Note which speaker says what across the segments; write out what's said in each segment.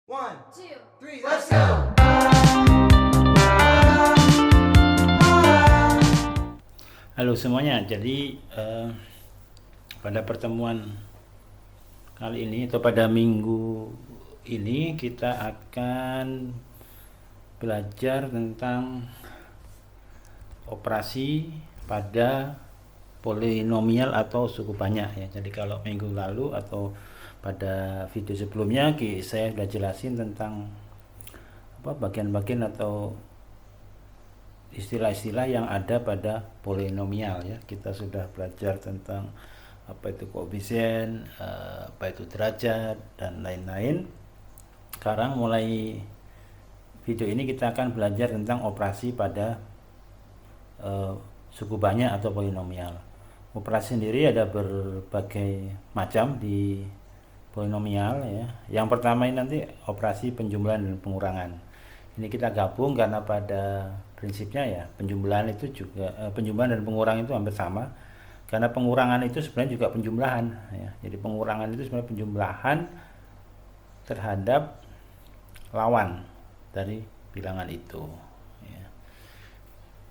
Speaker 1: One, two, three, let's go!
Speaker 2: Halo semuanya, jadi pada pertemuan kali ini atau pada minggu ini kita akan belajar tentang operasi pada polinomial atau suku banyak ya. Jadi kalau minggu lalu atau pada video sebelumnya saya sudah jelasin tentang bagian-bagian atau istilah-istilah yang ada pada polinomial ya. Kita sudah belajar tentang apa itu koefisien, apa itu derajat dan lain-lain. Sekarang mulai video ini kita akan belajar tentang operasi pada suku banyak atau polinomial. Operasi sendiri ada berbagai macam di polinomial ya. Yang pertama ini nanti operasi penjumlahan dan pengurangan. Ini kita gabung karena pada prinsipnya ya penjumlahan itu juga penjumlahan dan pengurangan itu hampir sama. Karena pengurangan itu sebenarnya juga penjumlahan ya. Jadi pengurangan itu sebenarnya penjumlahan terhadap lawan dari bilangan itu ya.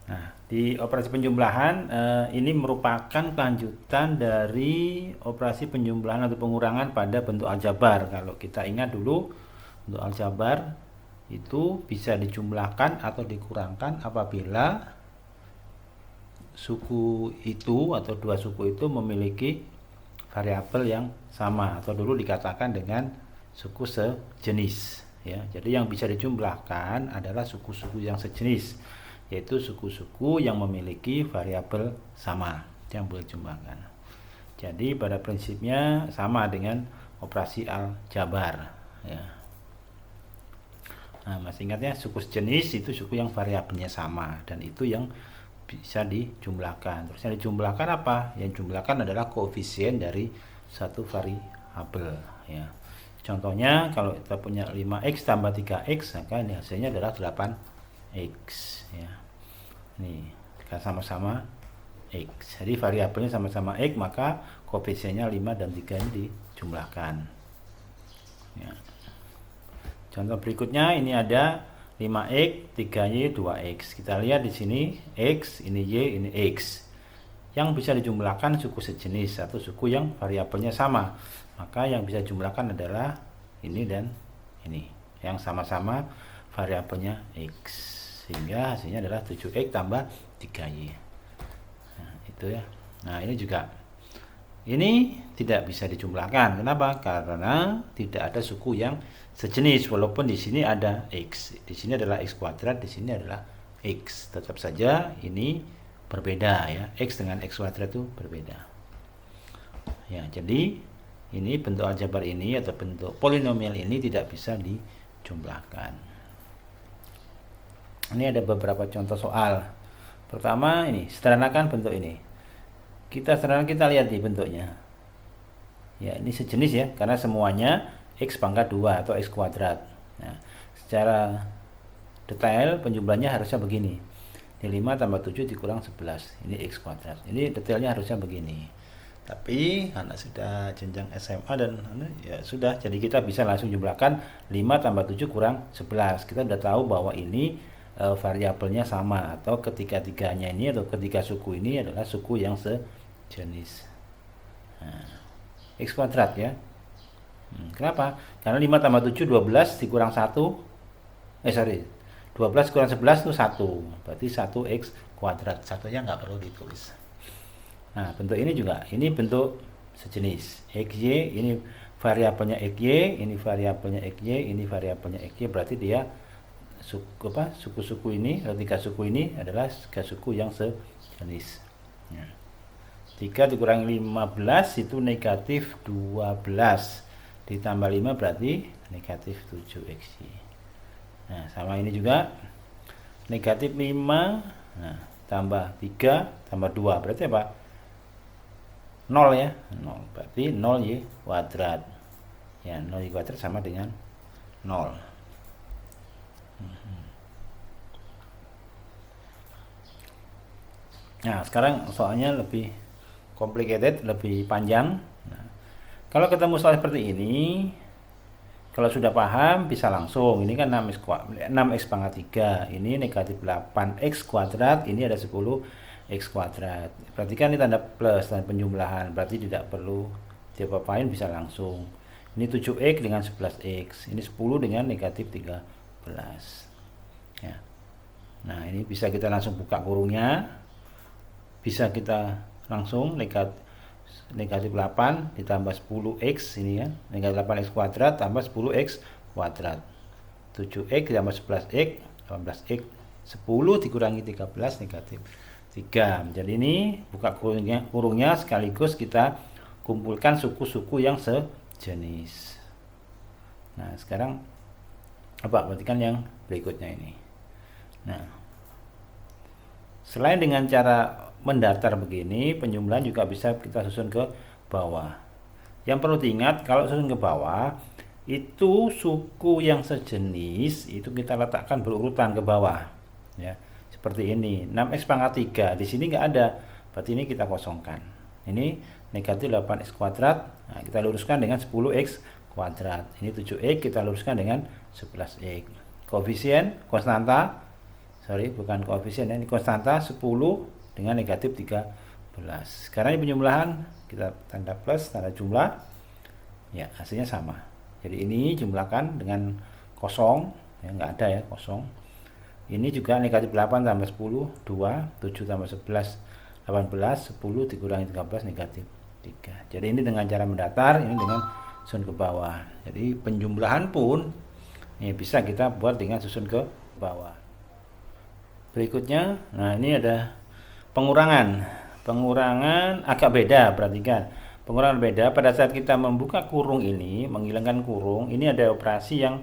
Speaker 2: Nah, di operasi penjumlahan ini merupakan kelanjutan dari operasi penjumlahan atau pengurangan pada bentuk aljabar. Kalau kita ingat dulu, bentuk aljabar itu bisa dijumlahkan atau dikurangkan apabila suku itu atau dua suku itu memiliki variabel yang sama atau dulu dikatakan dengan suku sejenis ya. Jadi yang bisa dijumlahkan adalah suku-suku yang sejenis, yaitu suku-suku yang memiliki variabel sama yang boleh dijumlahkan. Jadi pada prinsipnya sama dengan operasi aljabar ya. Nah, masih ingatnya suku sejenis itu suku yang variabelnya sama dan itu yang bisa dijumlahkan. Terus yang dijumlahkan apa? Yang dijumlahkan adalah koefisien dari satu variabel ya. Contohnya kalau kita punya 5x tambah 3x, maka ini hasilnya adalah 8x ya. Ini sama-sama x. Jadi variabelnya sama-sama x, maka koefisiennya 5 dan 3 ini dijumlahkan. Ya. Contoh berikutnya ini ada 5x, 3y, 2x. Kita lihat di sini x, ini y, ini x. Yang bisa dijumlahkan suku sejenis atau suku yang variabelnya sama. Maka yang bisa dijumlahkan adalah ini dan ini. Yang sama-sama variabelnya x. Sehingga hasilnya adalah 7x tambah 3y. Nah, itu ya. Nah, ini juga. Ini tidak bisa dijumlahkan. Kenapa? Karena tidak ada suku yang sejenis. Walaupun di sini ada x, di sini adalah x kuadrat, di sini adalah x. Tetap saja ini berbeda ya. X dengan x kuadrat itu berbeda. Ya, jadi ini bentuk aljabar ini atau bentuk polinomial ini tidak bisa dijumlahkan. Ini ada beberapa contoh soal. Pertama ini, sederhanakan bentuk ini. Kita lihat di bentuknya. Ya, ini sejenis ya, karena semuanya x pangkat 2 atau x kuadrat. Nah, secara detail penjumlahannya harusnya begini. Ini 5 tambah 7 dikurang 11. Ini x kuadrat. Ini detailnya harusnya begini. Tapi karena sudah jenjang SMA dan ya sudah, jadi kita bisa langsung jumlahkan 5 tambah 7 kurang 11. Kita sudah tahu bahwa ini variabelnya sama, atau ketiga-tiganya ini atau ketiga suku ini adalah suku yang sejenis. Nah, x kuadrat ya. Kenapa? Karena 5 tambah 7 12 dikurang 1 12 kurang 11 itu 1. Berarti 1x kuadrat. Satunya nggak perlu ditulis. Nah, bentuk ini juga, ini bentuk sejenis. XY, ini variabelnya XY, ini variabelnya XY, ini variabelnya XY, berarti dia suku-suku ini, atau tiga suku ini adalah tiga suku yang sejenis. Ya. 3 dikurangi 15 itu negatif 12. Ditambah 5 berarti negatif 7xy. Nah, sama ini juga negatif 5, nah, tambah 3 tambah 2 berarti apa? 0 ya, 0 berarti 0y kuadrat ya. 0y kuadrat sama dengan 0. Nah, sekarang soalnya lebih complicated, lebih panjang. Nah, kalau ketemu soal seperti ini, Kalau sudah paham bisa langsung. Ini kan 6x pangkat 3. Ini negatif 8x kuadrat. Ini ada 10x kuadrat. Perhatikan ini tanda plus, tanda penjumlahan. Berarti tidak perlu diapa-apain, bisa langsung. Ini 7x dengan 11x. Ini 10 dengan negatif 13. Ya. Nah, ini bisa kita langsung buka kurungnya. Bisa kita langsung negatif 8 ditambah 10x ini kan, negatif 8x kuadrat tambah 10x kuadrat, 7x ditambah 11x 18x, 10 dikurangi 13 negatif 3. Jadi ini buka kurungnya sekaligus kita kumpulkan suku-suku yang sejenis. Nah sekarang perhatikan yang berikutnya ini. Nah selain dengan cara mendatar begini, penjumlahan juga bisa kita susun ke bawah. Yang perlu diingat, kalau susun ke bawah itu suku yang sejenis itu kita letakkan berurutan ke bawah ya, seperti ini. 6x pangkat 3 di sini nggak ada, berarti ini kita kosongkan. Ini negatif 8x kuadrat, nah, kita luruskan dengan 10x kuadrat. Ini 7x kita luruskan dengan 11x. Koefisien konstanta, bukan koefisien, ini konstanta 10 dengan negatif 13. Sekarang ini penjumlahan, kita tanda plus, tanda jumlah, ya hasilnya sama. Jadi ini jumlahkan dengan kosong, ya nggak ada ya kosong. Ini juga negatif 8 tambah 10 2, 7 tambah 11 18, 10 dikurangi 13 negatif 3. Jadi ini dengan cara mendatar, ini dengan susun ke bawah. Jadi penjumlahan pun ini bisa kita buat dengan susun ke bawah. Berikutnya, nah ini ada pengurangan agak beda. Perhatikan, pengurangan beda pada saat kita membuka kurung ini, menghilangkan kurung ini, ada operasi yang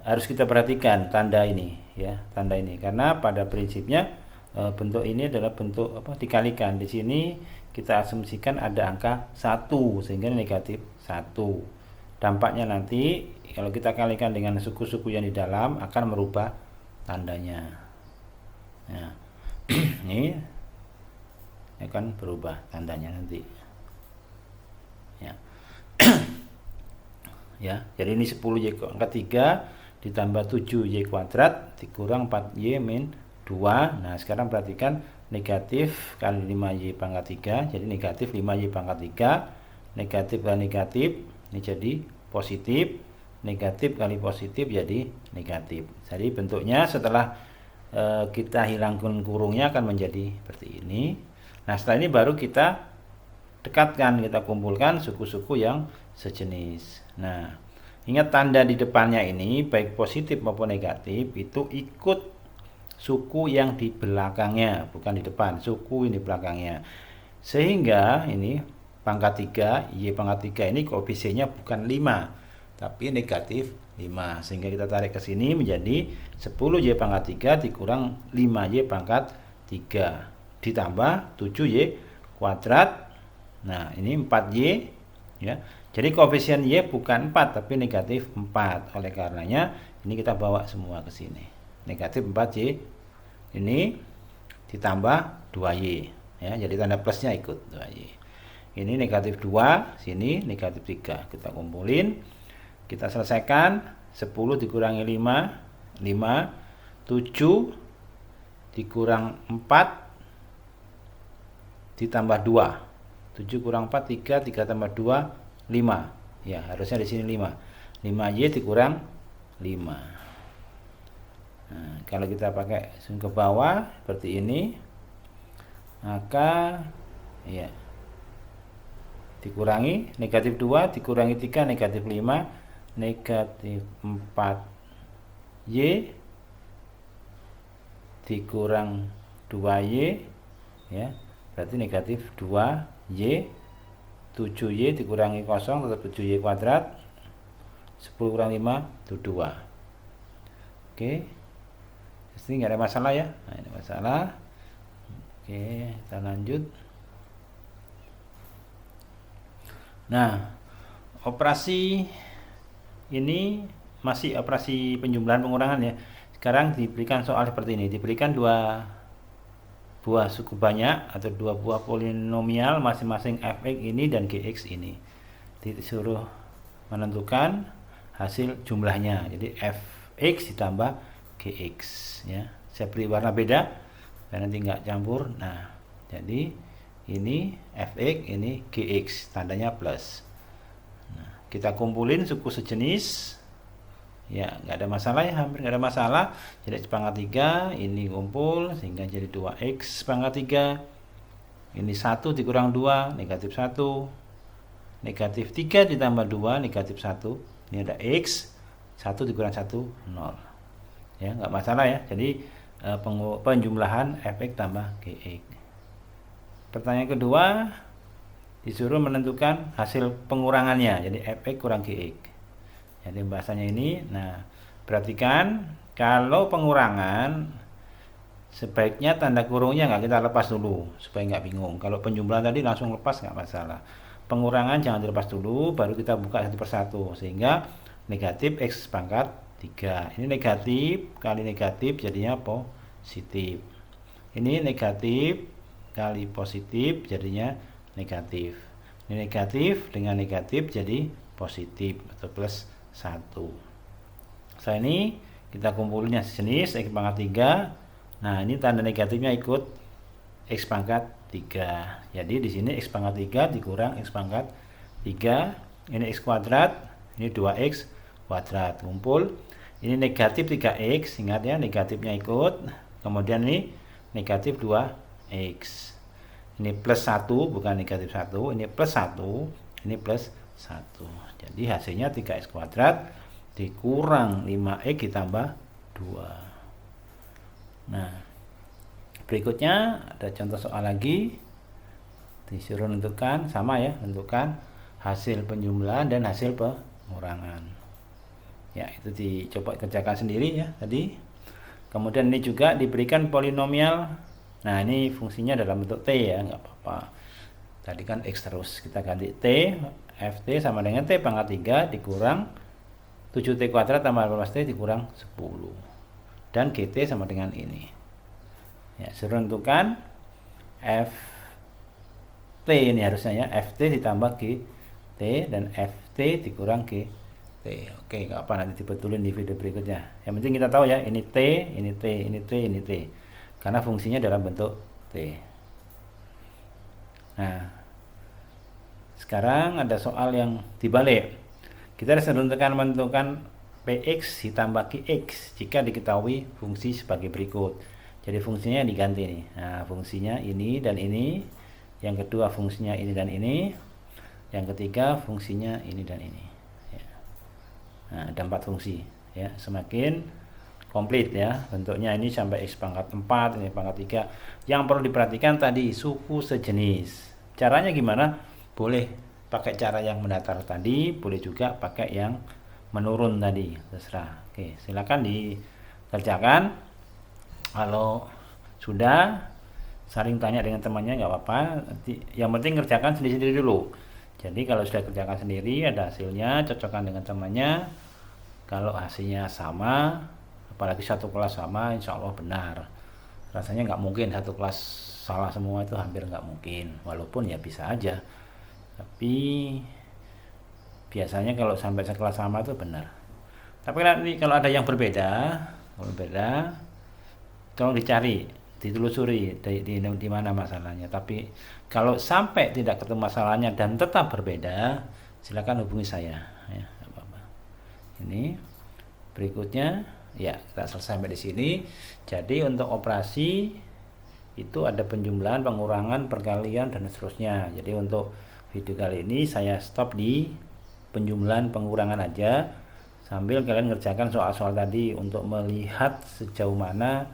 Speaker 2: harus kita perhatikan, tanda ini ya, tanda ini, karena pada prinsipnya bentuk ini adalah bentuk dikalikan. Di sini kita asumsikan ada angka 1 sehingga negatif 1. Dampaknya nanti kalau kita kalikan dengan suku-suku yang di dalam akan merubah tandanya ya. Ini akan berubah tandanya nanti ya. Ya, jadi ini 10y pangkat 3 ditambah 7y kuadrat dikurang 4y min 2. Nah sekarang perhatikan, negatif kali 5y pangkat 3 jadi negatif 5y pangkat 3, negatif kali negatif ini jadi positif, negatif kali positif jadi negatif. Jadi bentuknya setelah kita hilangkan kurungnya akan menjadi seperti ini. Nah setelah ini baru kita dekatkan, kita kumpulkan suku-suku yang sejenis. Nah ingat, tanda di depannya ini baik positif maupun negatif itu ikut suku yang di belakangnya, bukan di depan, suku yang di belakangnya. Sehingga ini pangkat 3, y pangkat 3 ini koefisiennya bukan 5 tapi negatif 5, sehingga kita tarik ke sini menjadi 10y pangkat 3 dikurang 5y pangkat 3 ditambah 7y kuadrat. Nah ini 4y ya, jadi koefisien y bukan 4 tapi negatif 4. Oleh karenanya ini kita bawa semua ke sini, negatif 4y ini ditambah 2y ya, jadi tanda plusnya ikut 2y. Ini negatif 2, sini negatif 3, kita kumpulin, kita selesaikan. 10 dikurangi 5 7 dikurang 4 ditambah 2, 7 kurang 4 3, 3 tambah 2 5 ya, harusnya di sini 5 5y dikurang 5. Nah, kalau kita pakai sun ke bawah seperti ini, maka ya dikurangi negatif 2 dikurangi 3 negatif 5, negatif 4y dikurang 2y ya, berarti negatif 2y. 7y dikurangi 0 tetap 7y kuadrat, 10 kurang 5 itu 2. Oke, ini nggak ada masalah ya. Nah, ini masalah. Oke, kita lanjut. Nah, operasi ini masih operasi penjumlahan pengurangan ya. Sekarang diberikan soal seperti ini, diberikan dua buah suku banyak atau dua buah polinomial masing-masing fx ini dan gx ini. Disuruh menentukan hasil jumlahnya. Jadi fx ditambah gx ya. Saya beri warna beda biar nanti nggak campur. Nah, jadi ini fx, ini gx, tandanya plus. Nah, kita kumpulin suku sejenis ya, nggak ada masalah ya, hampir nggak ada masalah. Jadi x pangkat 3 ini kumpul sehingga jadi 2x pangkat 3. Ini 1 dikurang 2 negatif 1, negatif 3 ditambah 2 negatif 1. Ini ada x, 1 dikurang 1 0 ya, nggak masalah ya. Jadi penjumlahan fx tambah gx. Pertanyaan kedua, disuruh menentukan hasil pengurangannya, jadi fx kurang gx. Jadi bahasanya ini, nah perhatikan kalau pengurangan sebaiknya tanda kurungnya nggak kita lepas dulu supaya nggak bingung. Kalau penjumlahan tadi langsung lepas nggak masalah. Pengurangan jangan dilepas dulu, baru kita buka satu persatu sehingga negatif x pangkat 3. Ini negatif kali negatif jadinya positif. Ini negatif kali positif jadinya negatif. Ini negatif dengan negatif jadi positif atau plus 1. Setelah ini kita kumpulnya sejenis x pangkat 3. Nah, ini tanda negatifnya ikut x pangkat 3. Jadi di sini x pangkat 3 dikurang x pangkat 3. Ini x kuadrat, ini 2x kuadrat. Kumpul. Ini negatif 3x, ingat ya, negatifnya ikut. Kemudian ini negatif 2x. Ini plus 1, bukan negatif 1. Ini plus 1, ini plus 1. Jadi hasilnya 3x kuadrat dikurang 5x ditambah 2. Nah, berikutnya ada contoh soal lagi. Disuruh menentukan, sama ya, menentukan hasil penjumlahan dan hasil pengurangan. Ya, itu dicoba kerjakan sendiri ya tadi. Kemudian ini juga diberikan polinomial. Nah, ini fungsinya dalam bentuk t ya, nggak apa-apa. Tadi kan x terus, kita ganti t, ft sama dengan t pangkat 3 dikurang 7t kuadrat tambah 18t dikurang 10. Dan gt sama dengan ini. Ya, suruh tentukan ft ini harusnya ya, ft ditambah gt dan ft dikurang gt. Oke, nggak apa, nanti dibetulin di video berikutnya. Yang penting kita tahu ya, ini t, ini t, ini t, ini t. Karena fungsinya dalam bentuk t. Nah, sekarang ada soal yang dibalik. Kita harus menentukan px ditambah qx jika diketahui fungsi sebagai berikut. Jadi fungsinya diganti nih. Nah, fungsinya ini dan ini. Yang kedua fungsinya ini dan ini. Yang ketiga fungsinya ini dan ini. Ya. Nah, ada 4 fungsi. Ya, semakin komplit ya. Bentuknya ini sampai x pangkat 4, ini pangkat 3. Yang perlu diperhatikan tadi suku sejenis. Caranya gimana? Boleh pakai cara yang mendatar tadi, boleh juga pakai yang menurun tadi, terserah. Oke, silakan dikerjakan. Kalau sudah, saling tanya dengan temannya nggak apa-apa. Yang penting kerjakan sendiri-sendiri dulu. Jadi kalau sudah kerjakan sendiri, ada hasilnya, cocokkan dengan temannya. Kalau hasilnya sama, apalagi satu kelas sama, insya Allah benar. Rasanya nggak mungkin satu kelas salah semua, itu hampir nggak mungkin. Walaupun ya bisa aja. Tapi biasanya kalau sampai sekelas sama itu benar. Tapi nanti kalau ada yang berbeda, tolong dicari, ditelusuri di mana masalahnya. Tapi kalau sampai tidak ketemu masalahnya dan tetap berbeda, silakan hubungi saya. Ya, apa-apa. Ini berikutnya, ya kita selesai sampai di sini. Jadi untuk operasi itu ada penjumlahan, pengurangan, perkalian dan seterusnya. Jadi untuk video kali ini saya stop di penjumlahan pengurangan aja sambil kalian ngerjakan soal-soal tadi untuk melihat sejauh mana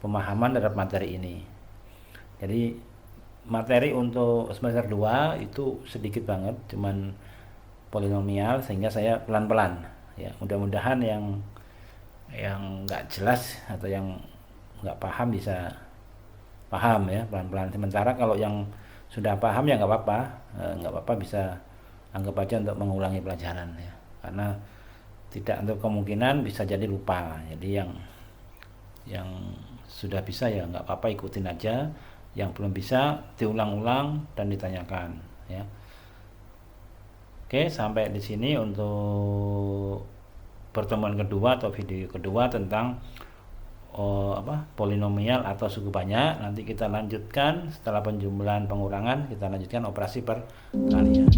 Speaker 2: pemahaman terhadap materi ini. Jadi materi untuk semester 2 itu sedikit banget, cuman polinomial, sehingga saya pelan-pelan ya. Mudah-mudahan yang nggak jelas atau yang nggak paham bisa paham ya, pelan-pelan. Sementara kalau yang sudah paham ya nggak apa-apa, bisa anggap aja untuk mengulangi pelajaran ya, karena tidak untuk kemungkinan bisa jadi lupa. Jadi yang sudah bisa ya nggak apa-apa, ikutin aja. Yang belum bisa diulang-ulang dan ditanyakan ya. Oke, sampai di sini untuk pertemuan kedua atau video kedua tentang polinomial atau suku banyak. Nanti kita lanjutkan setelah penjumlahan pengurangan, kita lanjutkan operasi perkalian.